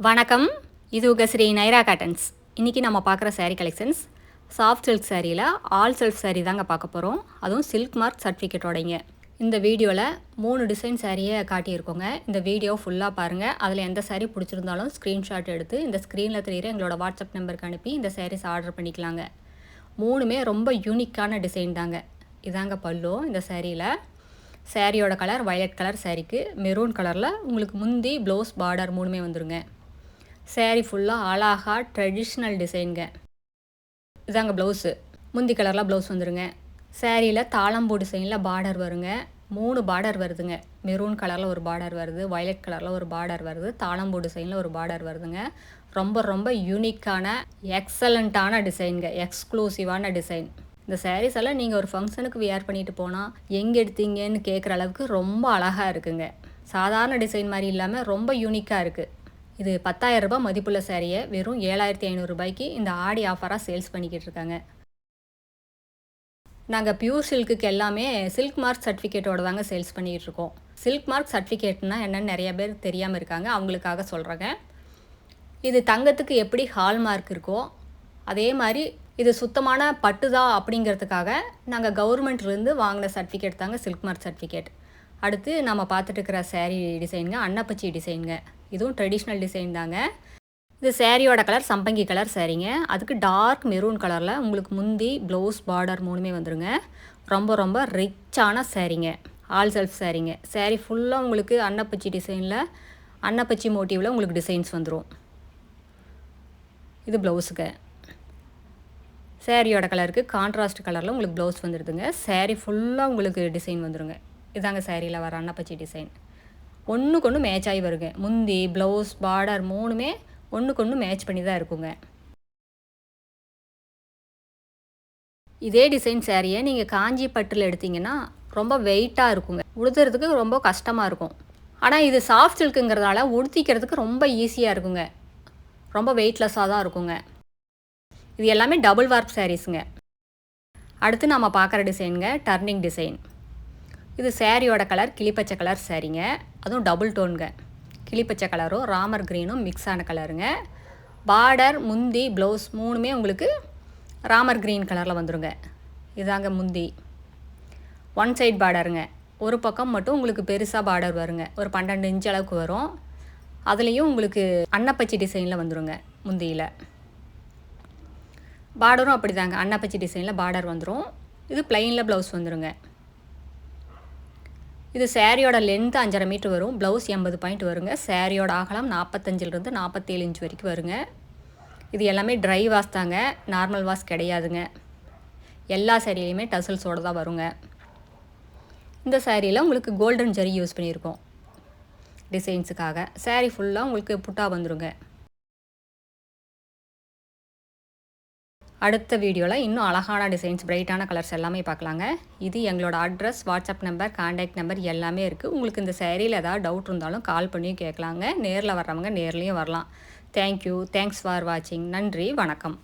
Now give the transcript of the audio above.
வணக்கம், இது உங்கள் ஸ்ரீ நைரா காட்டன்ஸ். இன்றைக்கி நம்ம பார்க்குற சாரீ கலெக்ஷன்ஸ் சாஃப்ட் சில்க் சாரியில் ஆல் செல்ஃப் சாரீ தாங்க பார்க்க போகிறோம். அதுவும் சில்க் மார்க் சர்டிஃபிகேட்டோடைங்க. இந்த வீடியோவில் 3 டிசைன் சாரியை காட்டியிருக்கோங்க. இந்த வீடியோ ஃபுல்லாக பாருங்கள். அதில் எந்த சாரீ பிடிச்சிருந்தாலும் ஸ்க்ரீன்ஷாட் எடுத்து இந்த ஸ்க்ரீனில் தெரிகிற எங்களோட வாட்ஸ்அப் நம்பருக்கு அனுப்பி இந்த சாரீஸ் ஆர்டர் பண்ணிக்கலாங்க. 3மே ரொம்ப யூனிக்கான டிசைன் தாங்க. இதாங்க பல்லு இந்த சாரியில். சாரியோட கலர் வயலட் கலர், சாரிக்கு மெரூன் கலரில் உங்களுக்கு முந்தி ப்ளவுஸ் பார்டர் 3மே வந்துருங்க. சாரீ ஃபுல்லாக அழகா ட்ரெடிஷ்னல் டிசைனுங்க. இதாங்க ப்ளவுஸு, முந்தி கலரில் ப்ளவுஸ் வந்துருங்க. சாரியில் தாளம்பூ டிசைனில் பார்டர் வருங்க. 3 பார்டர் வருதுங்க. மெரூன் கலரில் ஒரு பார்டர் வருது, வயலட் கலரில் ஒரு பார்டர் வருது, தாளம்பூ டிசைனில் ஒரு பார்டர் வருதுங்க. ரொம்ப ரொம்ப யூனிக்கான எக்ஸலண்ட்டான டிசைனுங்க, எக்ஸ்க்ளூசிவான டிசைன். இந்த சாரீஸ் எல்லாம் நீங்கள் ஒரு ஃபங்க்ஷனுக்கு வியர் பண்ணிட்டு போனால் எங்கே எடுத்தீங்கன்னு கேட்குற அளவுக்கு ரொம்ப அழகாக இருக்குங்க. சாதாரண டிசைன் மாதிரி இல்லாமல் ரொம்ப யூனிக்காக இருக்குது. இது 10,000 ரூபாய் மதிப்புள்ள சாரியை வெறும் 7,500 ரூபாய்க்கு இந்த ஆடி ஆஃபராக சேல்ஸ் பண்ணிக்கிட்டு இருக்காங்க. நாங்கள் பியூர் சில்க்குக்கு எல்லாமே சில்க் மார்க் சர்டிஃபிகேட்டோட தாங்க சேல்ஸ் பண்ணிக்கிட்டு இருக்கோம். சில்க் மார்க் சர்டிஃபிகேட்னா என்னென்னு நிறைய பேர் தெரியாமல் இருக்காங்க, அவங்களுக்காக சொல்கிறேங்க. இது தங்கத்துக்கு எப்படி ஹால் மார்க் இருக்கோ அதே மாதிரி இது சுத்தமான பட்டு தான் அப்படிங்கிறதுக்காக நாங்கள் கவர்மெண்ட்லேருந்து வாங்கின சர்டிஃபிகேட் தாங்க சில்க் மார்க் சர்டிஃபிகேட். அடுத்து நம்ம பார்த்துட்டு இருக்கிற சாரீ டிசைனுங்க அன்னப்பச்சி டிசைனுங்க. இதுவும் ட்ரெடிஷ்னல் டிசைன் தாங்க. இது சாரியோட கலர் சம்பங்கி கலர் சாரீங்க. அதுக்கு டார்க் மெரூன் கலரில் உங்களுக்கு முந்தி ப்ளவுஸ் பார்டர் 3மே வந்துருங்க. ரொம்ப ரொம்ப ரிச்சான சாரீங்க, ஆல் செல்ஃப் சாரீங்க. சாரீ ஃபுல்லாக உங்களுக்கு அன்னப்பச்சி டிசைனில் அன்னப்பச்சி மோட்டிவில் உங்களுக்கு டிசைன்ஸ் வந்துடும். இது ப்ளவுஸுக்கு. சாரியோட கலருக்கு கான்ட்ராஸ்ட் கலரில் உங்களுக்கு ப்ளவுஸ் வந்துடுதுங்க. சாரீ ஃபுல்லாக உங்களுக்கு டிசைன் வந்துடுங்க. இதாங்க சாரியில் வர அன்னப்பச்சி டிசைன். ஒன்றுக்கு ஒன்று மேட்ச் ஆகி வருங்க. முந்தி ப்ளவுஸ் பார்டர் 3மே ஒன்றுக்கு ஒன்று மேட்ச் பண்ணி தான் இருக்குங்க. இதே டிசைன் சாரியை நீங்கள் காஞ்சி பட்டில் எடுத்திங்கன்னா ரொம்ப வெயிட்டாக இருக்குங்க, உடுத்துறதுக்கு ரொம்ப கஷ்டமாக இருக்கும். ஆனால் இது சாஃப்ட் சில்க்குங்கிறதால உடுத்திக்கிறதுக்கு ரொம்ப ஈஸியாக இருக்குங்க, ரொம்ப வெயிட்லெஸ்ஸாக தான் இருக்குங்க. இது எல்லாமே டபுள் வார்ப் சாரீஸுங்க. அடுத்து நம்ம பார்க்குற டிசைனுங்க டர்னிங் டிசைன். இது சாரியோட கலர் கிளிப்பச்சை கலர் சாரீங்க. அதுவும் டபுள் டோனுங்க. கிளிப்பச்சை கலரும் ராமர் க்ரீனும் மிக்ஸ் ஆன கலருங்க. பார்டர் முந்தி ப்ளவுஸ் 3மே உங்களுக்கு ராமர் க்ரீன் கலரில் வந்துடுங்க. இதாங்க முந்தி. ஒன் சைட் பார்டருங்க. ஒரு பக்கம் மட்டும் உங்களுக்கு பெருசாக பார்டர் வருங்க, ஒரு 12 இன்ச் அளவுக்கு வரும். அதுலேயும் உங்களுக்கு அன்னப்பச்சி டிசைனில் வந்துடுங்க. முந்தியில் பார்டரும் அப்படி தாங்க, அன்னப்பச்சி டிசைனில் பார்டர் வந்துடும். இது பிளைனில் ப்ளவுஸ் வந்துடுங்க. இது சாரியோட லென்த்து 5.5 மீட்டர் வரும். ப்ளவுஸ் 80 பாயிண்ட் வருங்க. சாரியோட அகலம் 45லிருந்து 47 இன்ச் வரைக்கும் வருங்க. இது எல்லாமே ட்ரை வாஷ் தாங்க, நார்மல் வாஷ் கிடையாதுங்க. எல்லா சாரிலையுமே டசல்ஸோடு தான் வருங்க. இந்த சாரியில் உங்களுக்கு கோல்டன் ஜரி யூஸ் பண்ணியிருக்கோம் டிசைன்ஸுக்காக. சாரி ஃபுல்லாக உங்களுக்கு புட்டா வந்துடுங்க. அடுத்த வீடியோவில் இன்னும் அழகான டிசைன்ஸ், பிரைட்டான கலர்ஸ் எல்லாமே பார்க்கலாங்க. இது எங்களோட address, WhatsApp number, contact number எல்லாமே இருக்குது. உங்களுக்கு இந்த சாரியில் ஏதாவது டவுட் இருந்தாலும் கால் பண்ணியும் கேட்கலாங்க. நேரில் வர்றவங்க நேர்லேயும் வரலாம். தேங்க்யூ, தேங்க்ஸ் ஃபார் வாட்சிங். நன்றி, வணக்கம்.